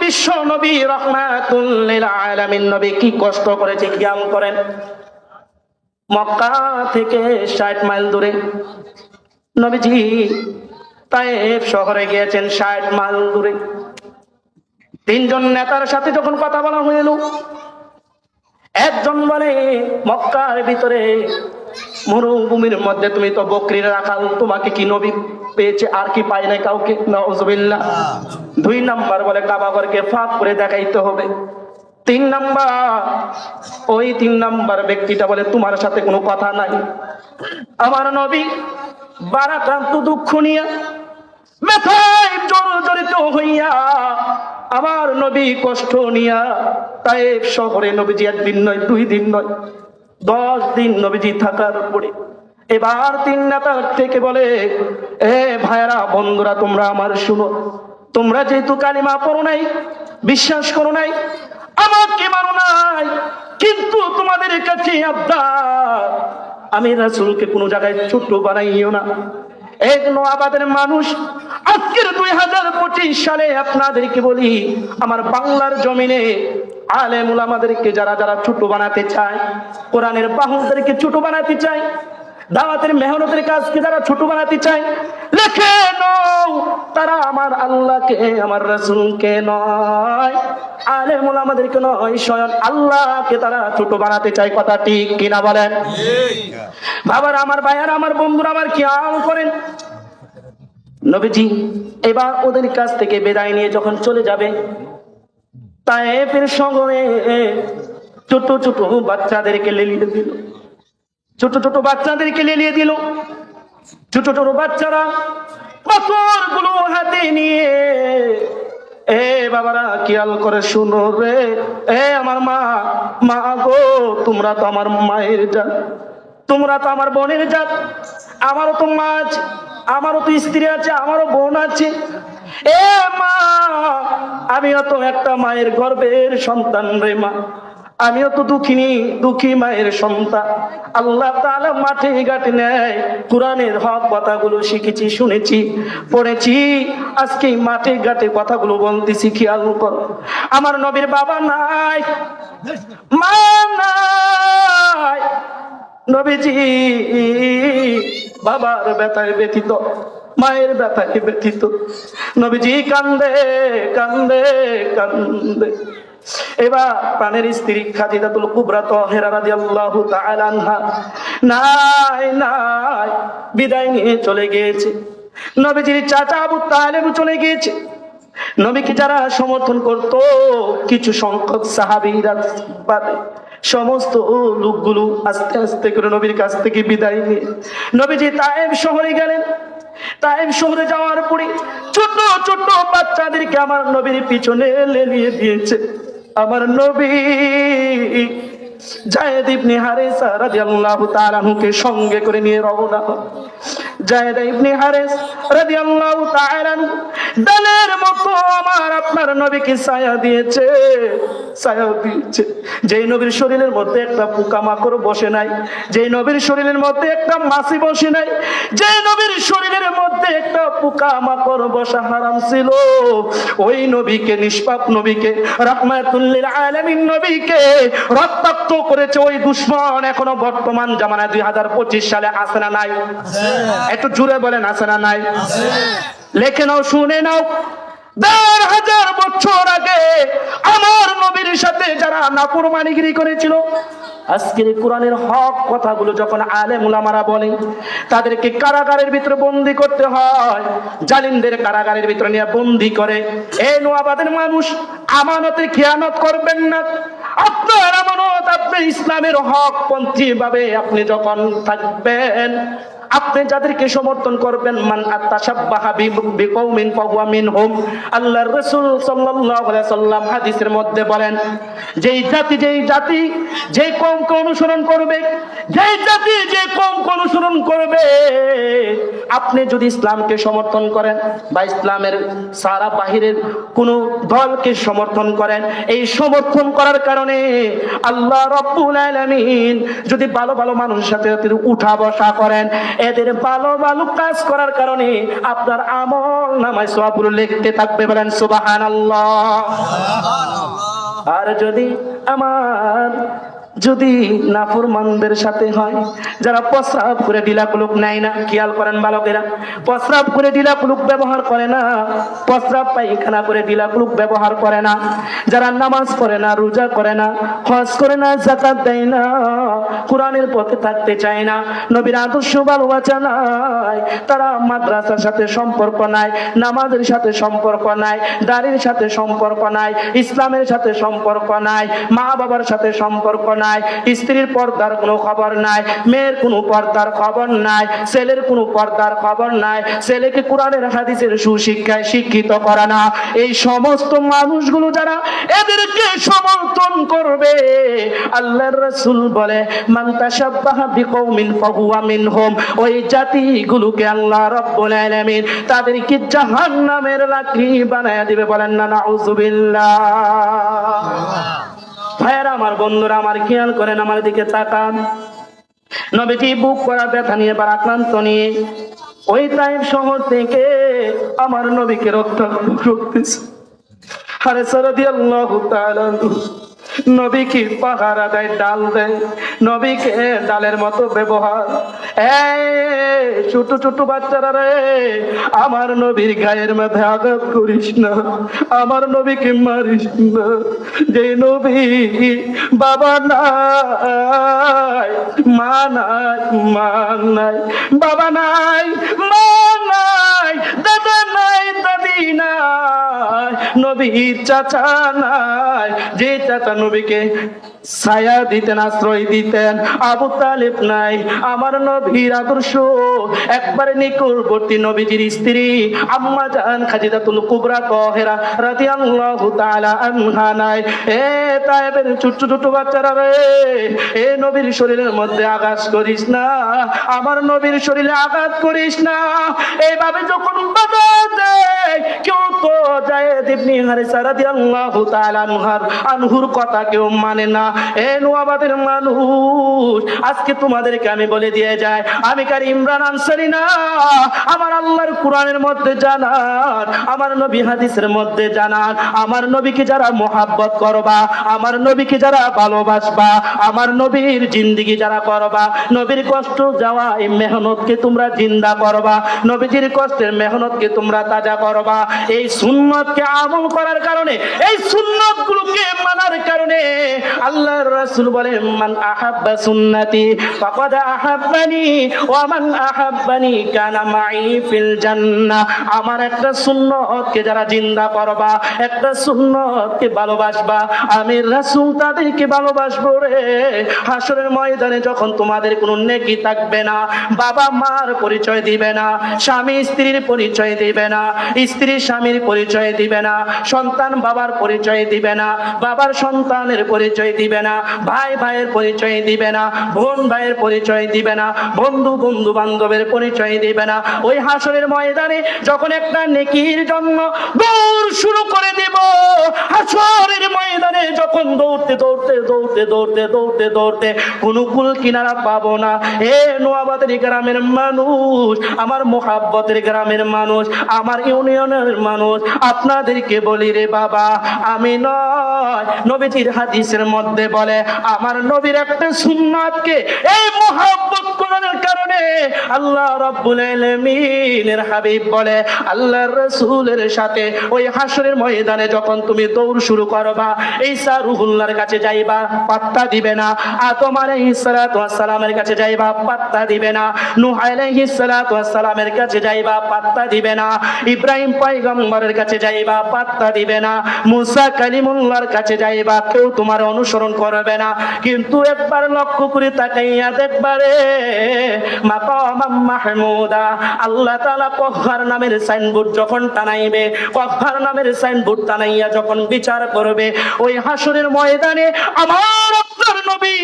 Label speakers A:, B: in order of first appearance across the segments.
A: বিশ্ব নবী রাহমাতুল লিল আলামিন নবী কি কষ্ট করেছে খেয়াল করেন। মক্কা থেকে 60 মাইল দূরে নবীজি তায়েফ শহরে গিয়েছেন। 60 মাইল দূরে তিনজন নেতার সাথে যখন কথা বলা হইল, একজন বলে মক্কার ভিতরে মরুভূমির মধ্যে তুমি তো বকরির রাখাল, তোমাকে কি নবী পেয়েছে আর কি পায় না কাউকে? নাউজুবিল্লাহ। 2 নাম্বার বলে কাবাঘরকে ফাঁক করে দেখাইতে হবে। 3 নাম্বার ওই 3 নাম্বার ব্যক্তিটা বলে তোমার সাথে কোনো কথা নাই। আমার নবী বারাক্রান্ত দুঃখ নিয়ে ব্যথায় জর্জরিত হইয়া, আমার নবী কষ্ট নিয়া তায়েফ শহরে নবীজি 1 দিন নয় 2 দিন নয় 10 দিন নবীজি থাকার পরে এবার 3 নেতা থেকে বলে, এ ভাইরা বন্ধুরা তোমরা আমার শুনো, তোমরা যেহেতু কালিমা পড়ো নাই, বিশ্বাস করো নাই, আমাকে মানো নাই, কিন্তু তোমাদের কাছে আবদার, আমি রাসূলকে কোনো জায়গায় ছোট বানাইও না। এক নোয়াবাদের মানুষ আজকের 2025 সালে আপনাদেরকে বলি, আমার বাংলার জমিনে আলেম উলামাদেরকে যারা যারা ছোট বানাতে চায়, কোরআনের বাহকদেরকে ছোট বানাতে চায়, দাওয়াতের মেহনতের কাজকে যারা ছোট বানাতে চায়, লেখে নাও তারা আমার আল্লাহকে আমার রাসূলকে নয়, আলেম উলামাদেরকে নয়, স্বয়ং আল্লাহকে তারা ছোট বানাতে চায়। কথা ঠিক কিনা বলেন? বাবার আমার ভাইয়ার আমার বন্ধুরা আমার খেয়াল করেন, নবীজি এবার ওদের কাছ থেকে বিদায় নিয়ে যখন চলে যাবে, তায়েফের শহরে ছোট ছোট বাচ্চাদেরকে লেলিয়ে দিল, ছোট ছোট বাচ্চাদেরকে লেলিয়ে দিল। ছোট ছোট বাচ্চারা পাথরগুলো হাতে নিয়ে, এ বাবারা খেয়াল করে শুনো রে, এ আমার মা, মা গো তোমরা তো আমার মায়ের জাত, তোমরা তো আমার বোনের জাত, আমারও তো মা আছে, আমারও তো স্ত্রী আছে, আমারও বোন আছে। এ মা, আমিও তো একটা মায়ের গর্ভের সন্তান রে মা, আমিও তো দুঃখী মায়ের সন্তান। আল্লাহ তাআলা মাঠে ঘাটে নেয় কোরআনের হক কথাগুলো শিখেছি, শুনেছি, পড়েছি, আজকে মাঠে ঘাটে কথাগুলো বলতেছি। খেয়াল করো, আমার নবীর বাবা নাই, মা নাই, নবীজি বাবার ব্যথায় ব্যথিত, মায়ের ব্যথায় ব্যথিত, নবীজি কান্দে কান্দে কান্দে। এবার প্রাণের স্ত্রী খাদিজাতুল কুবরা তাহেরা রাদিয়াল্লাহু তাআলা আনহা নাই নাই বিদায় নিয়ে চলে গিয়েছে। নবীজির চাচা আবু তালেব চলে গিয়েছে। নবীকে যারা সমর্থন করত, কিছু সংখ্যক সাহাবীরা বাদে সমস্ত লোকগুলো আস্তে আস্তে করে নবীর কাছ থেকে বিদায় নিয়ে নবীজি তায়েফ শহরে গেলেন। তায়েফ শহরে যাওয়ার পরে ছোট ছোট বাচ্চাদেরকে আমার নবীর পিছনে লেলিয়ে দিয়েছে। আমার নবী যায়েদ ইবনে হারেসা রাদিয়াল্লাহু তাআলা আনহুকে সঙ্গে করে নিয়ে রওনা হন। যায়েদ ইবনে হারেস রাদিয়াল্লাহু তাআলা আনহু ডালের মতো আমার আপনার নবীকে ছায়া দিয়েছে, ছায়া দিয়েছে। যেই নবীর শরীরের মধ্যে একটা পোকামাকড় বসে নাই, যেই নবীর শরীরের মধ্যে একটা মাছি বসে নাই, যেই নবীর শরীরের মধ্যে একটা পোকামাকড় বসা হারাম ছিল, ওই নবীকে, নিষ্পাপ নবীকে, রাহমাতুল লিল আলামিন নবীকে রক্তাক্ত করেছে ওই দুশমন এখনো বর্তমান জামানায় 2025 সালে আছে না নাই? একটু জোরে বলেন আছে না নাই? লেখে নাও, শুনে নাও, 1000 বছর আগে আমার নবীর সাথে যারা নাফরমানিগিরি করেছিল, আজকের কোরআনের হক কথাগুলো যখন আলেম উলামারা বলে, তাদেরকে কারাগারের ভিতরে বন্দী করতে হয়, জালিমদের কারাগারের ভিতরে নিয়ে বন্দী করে। এই নোয়াবাদের মানুষ, আমানতে খেয়ানত করবেন না। আপনার আমানত, আপনি ইসলামের হক পন্থী ভাবে আপনি যখন থাকবেন, আপনি যাদেরকে সমর্থন করবেন, মান আতাশাব্বাহা বিকওমিন ফাহুয়া মিনহুম, আল্লাহর রাসূল সাল্লাল্লাহু আলাইহি সাল্লাম হাদিসের মধ্যে বলেন, যেই জাতি যেই কওমকে অনুসরণ করবে, যেই জাতি যে কওমকে অনুসরণ করবে, আপনি যদি ইসলামকে সমর্থন করেন বা ইসলামের সারা বাহিরের কোন দলকে সমর্থন করেন, এই সমর্থন করার কারণে আল্লাহ রাব্বুল আলামিন যদি ভালো ভালো মানুষের সাথে উঠা বসা করেন, এদের ভালো ভালো কাজ করার কারণে আপনার আমল নামায় সওয়াবগুলো লিখতে থাকবে, বলেন সুবহানাল্লাহ। আর যদি নাফরমানদের সাথে হয়, যারা প্রস্রাব করে ঢিলা কুলুক নেয় না, খেয়াল করেন বালকেরা, প্রস্রাব করে ঢিলা কুলুক ব্যবহার করে না, প্রস্রাব পায়খানা করে ঢিলা কুলুক ব্যবহার করে না, যারা নামাজ পড়ে না, রোজা করে না, হজ করে না, যাকাত দেয় না, কোরআনের পথে থাকতে চায় না, নবীর আদর্শ ভালোবাসা নাই, তারা মাদ্রাসার সাথে সম্পর্ক নাই, নামাজের সাথে সম্পর্ক নাই, দাড়ির সাথে সম্পর্ক নাই, ইসলামের সাথে সম্পর্ক নাই, মা বাবার সাথে সম্পর্ক নাই, স্ত্রীর পর্দার কোনো খবর নাই, মেয়ের কোনো পর্দার খবর নাই, ছেলের কোনো পর্দার খবর নাই, ছেলেকে কোরআনের হাদিসের সুশিক্ষায় শিক্ষিত করা না। এই সমস্ত মানুষগুলো যারা এদেরকে সমর্থন করবে, আল্লাহর রাসূল বলে মান তাশাব্বাহা বিকওমিন ফাহুয়া মিনহুম, ওই জাতিগুলোকে আল্লাহ রাব্বুল আলামিন তাদেরকে জাহান্নামের লাকড়ি বানায়া দিবে, বলেন না নাউযুবিল্লাহ। ভাইয়েরা আমার, বন্ধুরা আমার, খেয়াল করেন, আমার দিকে তাকান। নবীজি বুক করা ব্যথা নিয়ে বা আক্রান্ত নিয়ে ওই তাইফ শহর থেকে আমার নবীকে রক্ষা করতেছে। হারেসা রাদিয়াল্লাহু তাআলা নবীকে পাহারা দেয়, ডাল দেয়, নবীকে ডালের মতো ব্যবহার। ছোট ছোট বাচ্চারা রে, আমার নবীর গায়ের মধ্যে আঘাত করিস না, আমার নবীকে মারিস না। যে নবী বাবা নাই, মা নাই, মা নাই, বাবা নাই, মা নাই, দাদা নাই, দাদি নাই, নবীর চাচা নাই, যে চাচা নবীকে ছায়া দিতেন, আশ্রয় দিতেন, আবু তালেব নাই। আমার নবীর আদর্শ একবারে নিকটবর্তী নবীজির স্ত্রী আম্মা জান খাদিজাতুল কুবরা তাহেরা রাদিয়াল্লাহু তাআলা আনহা নাই। তায়েবের ছোট ছোট বাচ্চারা রে, নবীর শরীরের মধ্যে আঘাত করিস না, আমার নবীর শরীরে আঘাত করিস না। এইভাবে যখন বাধা দেয়, কেউ তো যায়েদ ইবনে হারিসা রাদিয়াল্লাহু তাআলা আনহুর কথা কেউ মানে না। নোয়াবাদের মানুষ, আজকে তোমাদেরকে আমি বলে দিয়ে যাই, আমি কার ইমরান আনসারী না। আমার আল্লাহর কোরআনের মধ্যে জানান, আমার নবী হাদিসের মধ্যে জানান, আমার নবীকে যারা মোহাব্বত করবা, আমার নবীকে যারা ভালোবাসবা, আমার নবীর জিন্দেগি যারা করবা, নবীর কষ্ট যাওয়া এই মেহনতকে তোমরা জিন্দা করবা, নবীজির কষ্টের মেহনতকে তোমরা তাজা করবা। এই সুন্নতকে আমল করার কারণে, এই সুন্নতগুলোকে মানার কারণে আল্লাহর রাসূল বলেন মান আহাব্বা সুন্নতি ফাকাদ আহাব্বানি ওয়া মান আহাব্বানি কানা মাই ফিল জান্নাহ। আমার একটা সুন্নতকে যারা জিন্দা করবা, একটা সুন্নতকে ভালোবাসবা, আমি রাসূল তাদেরকে ভালোবাসবো রে। হাসরের ময়দানে যখন তোমাদের কোনো নেকি থাকবে না, বাবা মার পরিচয় দিবে না, স্বামী স্ত্রীর পরিচয় দিবে না, স্ত্রী স্বামীর পরিচয় দিবে না, সন্তান বাবার পরিচয় দিবে না, বাবার সন্তানের পরিচয় দিবে না, ভাই ভাইয়ের পরিচয় দিবে না, বোন ভাইয়ের পরিচয় দিবে না, বন্ধু বন্ধু বান্ধবের পরিচয় দিবে না। ওই হাসরের ময়দানে যখন একটা নেকির জন্য দৌড় শুরু করে দেব, হাসরের ময়দানে যখন দৌড়তে দৌড়তে দৌড়তে দৌড়তে দৌড়তে দৌড়তে কোনো কুল কিনারা পাবো না। নোয়াবাদের গ্রামের মানুষ, আমার মোহাব্বতের গ্রামের মানুষ, আমার ইউনিয়নের মানুষ, আপনাদেরকে বলি রে বাবা, আমি নয়, নবীজির হাদিসের মধ্যে বলে আমার নবীর একটা সুন্নাতকে এই মোহাব্বত করার কারণে আল্লাহ রাব্বুল আলামিনের হাবিব বলে আল্লাহর রাসূলের সাথে ওই হাসরের ময়দানে যখন তুমি দৌড় শুরু করবা, ঈসা রুহুল্লাহর কাছে যাইবা, পাত্তা দিবে না। আদম আলাইহিস সালাতু ওয়াস সালামের কাছে যাইবা, পাত্তা দিবে না। নূহ আলাইহিস সালাতু ওয়াস সালামের কাছে যাইবা, পাত্তা দিবে না। ইব্রাহিম পয়গম্বরের কাছে যাইবা, পাত্তা দিবে না। মুসা কালিমুল্লাহর কাছে যাইবা, কেউ তোমার অনুসরণ করবে না। কিন্তু একবার লক্ষ্য করে তাকাইয়া দেখবারে মাকাম মাহমুদা, আল্লাহ তাআলা কহ্হার নামের সাইনবোর্ড যখন টানাইবে, কহ্হার নামের সাইনবোর্ড টানাইয়া যখন বিচার করবে, ওই হাসরের ময়দানে আমার আপনার নবী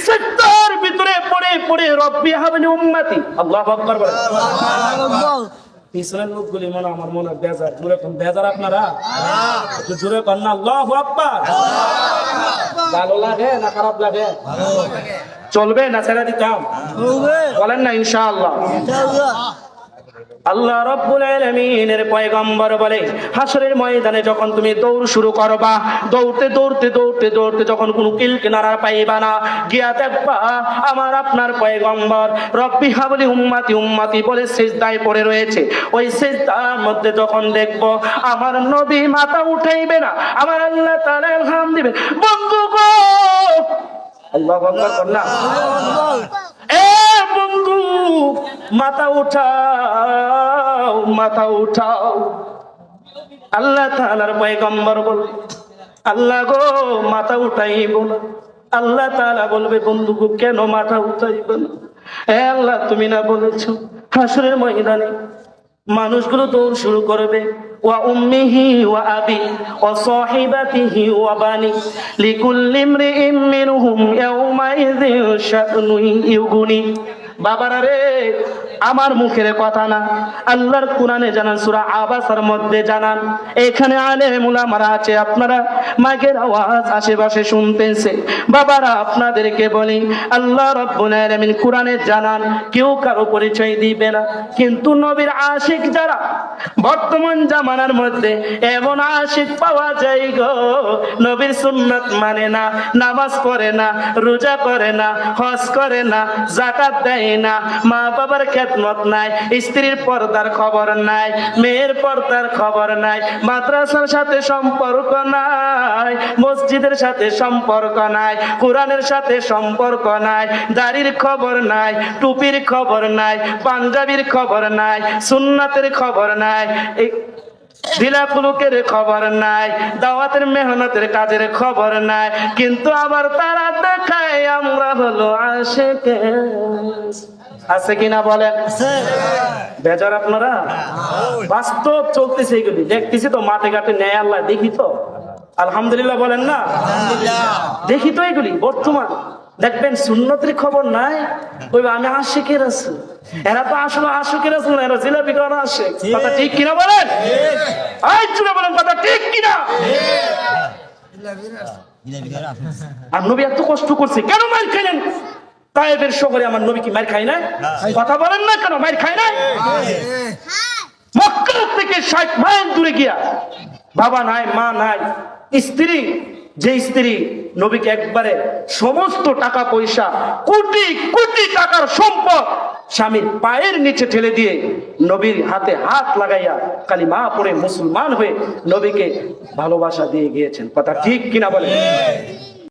A: সিজদার ভিতরে পড়ে পড়ে রব্বি হাবলি উম্মতি, আল্লাহু আকবার বলেন। পিছনের লোকগুলি মনে আমার মনে বেজার, জোরে কোন বেজার আপনারা? জোরে কোন না আল্লাহু আকবার। ভালো লাগে না খারাপ লাগে? চলবে না ছেড়ে দিতাম? বলেন না ইনশাআল্লাহ। আল্লাহ রাব্বুল আলামিনের পয়গম্বর বলে, হাসরের ময়দানে যখন তুমি দৌড় শুরু করবা, দৌড়তে দৌড়তে দৌড়তে দৌড়তে যখন কোনো কিল কিনারা পাইবা না, গিয়া দেখবা আমার আপনার পয়গম্বর রব্বি হাবলি উম্মতি উম্মতি বলে সিজদায় পড়ে রয়েছে। ওই সিজদার মধ্যে যখন দেখবো আমার নবী মাথা উঠাইবে না, আমার আল্লাহ তাআলা ইলহাম দিবে, বন্ধু গো, আল্লাহু আকবার বলনা, এ বন্ধু মাথা উঠাও, মাথা উঠাও। আল্লাহ তাআলার পয়গম্বর বলবে, আল্লাহ গো মাথা উঠাইব না। আল্লাহ তাআলা বলবে, বন্ধু গো কেন মাথা উঠাইব না? এ আল্লাহ তুমি না বলেছো হাসরের ময়দানে মানুষগুলো দৌড় শুরু করবে, ওয়া উম্মিহি ওয়া আবি ওয়া সাহিবাতিহি ওয়া বানি লিকুল্লি ইমরিইম মিনহুম ইয়াওমাইযিন শা'নুন ইউগনি। বাবারা রে, আমার মুখের কথা না, আল্লাহর কোরআনে জানান, সূরা আবাসার মধ্যে জানান। এখানে আলেম উলামারা আছে, আপনারা মাইকের আওয়াজ আশেপাশে শুনতেছে। বাবারা আপনাদেরকে বলি, আল্লাহ রাব্বুল আলামিন কোরআনে জানান কেউ কারো পরিচয় দিবে না, কিন্তু নবীর আশিক যারা বর্তমান জামানার মধ্যে এমন আশিক পাওয়া যায় গো, নবীর সুন্নাত মানে না, নামাজ পড়ে না, রোজা করে না, হজ করে না, যাকাত দেয় না, মা বাবার খেদমত নাই, স্ত্রীর পর্দার খবর নাই, মেয়ের পর্দার খবর নাই, মাদ্রাসার সাথে সম্পর্ক নাই, মসজিদের সাথে সম্পর্ক নাই, কোরআনের সাথে সম্পর্ক নাই, দাড়ির খবর নাই, টুপির খবর নাই, পাঞ্জাবির খবর নাই, সুন্নাতের খবর নাই, দিলাকুলুকের খবর নাই, দাওয়াতের মেহনতের কাজের খবর নাই, কিন্তু আবার তারা দেখায় আমরা হলো আশিক। আছে কিনা বলেন? বেজার আপনারা? বাস্তব চলতেছে এগুলি, দেখতেছি তো মাঠে ঘাটে, নেয় আল্লাহ দেখি তো, আলহামদুলিল্লাহ বলেন না, দেখি তো এগুলি বর্তমান। দেখবেন সুন্নতের খবর নাই, ওই আমি আশিকের আছি, এরা তো আসলে আশিকের আছে না, এরা জিলাপি করা আসে। কথা ঠিক কিনা বলেন? এই চুরা বলেন কথা ঠিক কিনা? আর নবী এত কষ্ট করছে, কেন মার খাইলেন? তায়েফের শহরে আমার নবী কি মার খায় না? কথা বলেন না কেন মার খায় না? মক্কা থেকে 60 মাইল দূরে গিয়া, বাবা নাই, মা নাই, স্ত্রী, যে স্ত্রী নবীকে একবারে সমস্ত টাকা পয়সা, কোটি কোটি টাকার সম্পদ স্বামীর পায়ের নিচে ঠেলে দিয়ে নবীর হাতে হাত লাগাইয়া কালিমা পড়ে মুসলমান হয়ে নবীকে ভালোবাসা দিয়ে গিয়েছেন। কথা ঠিক কিনা বলেন?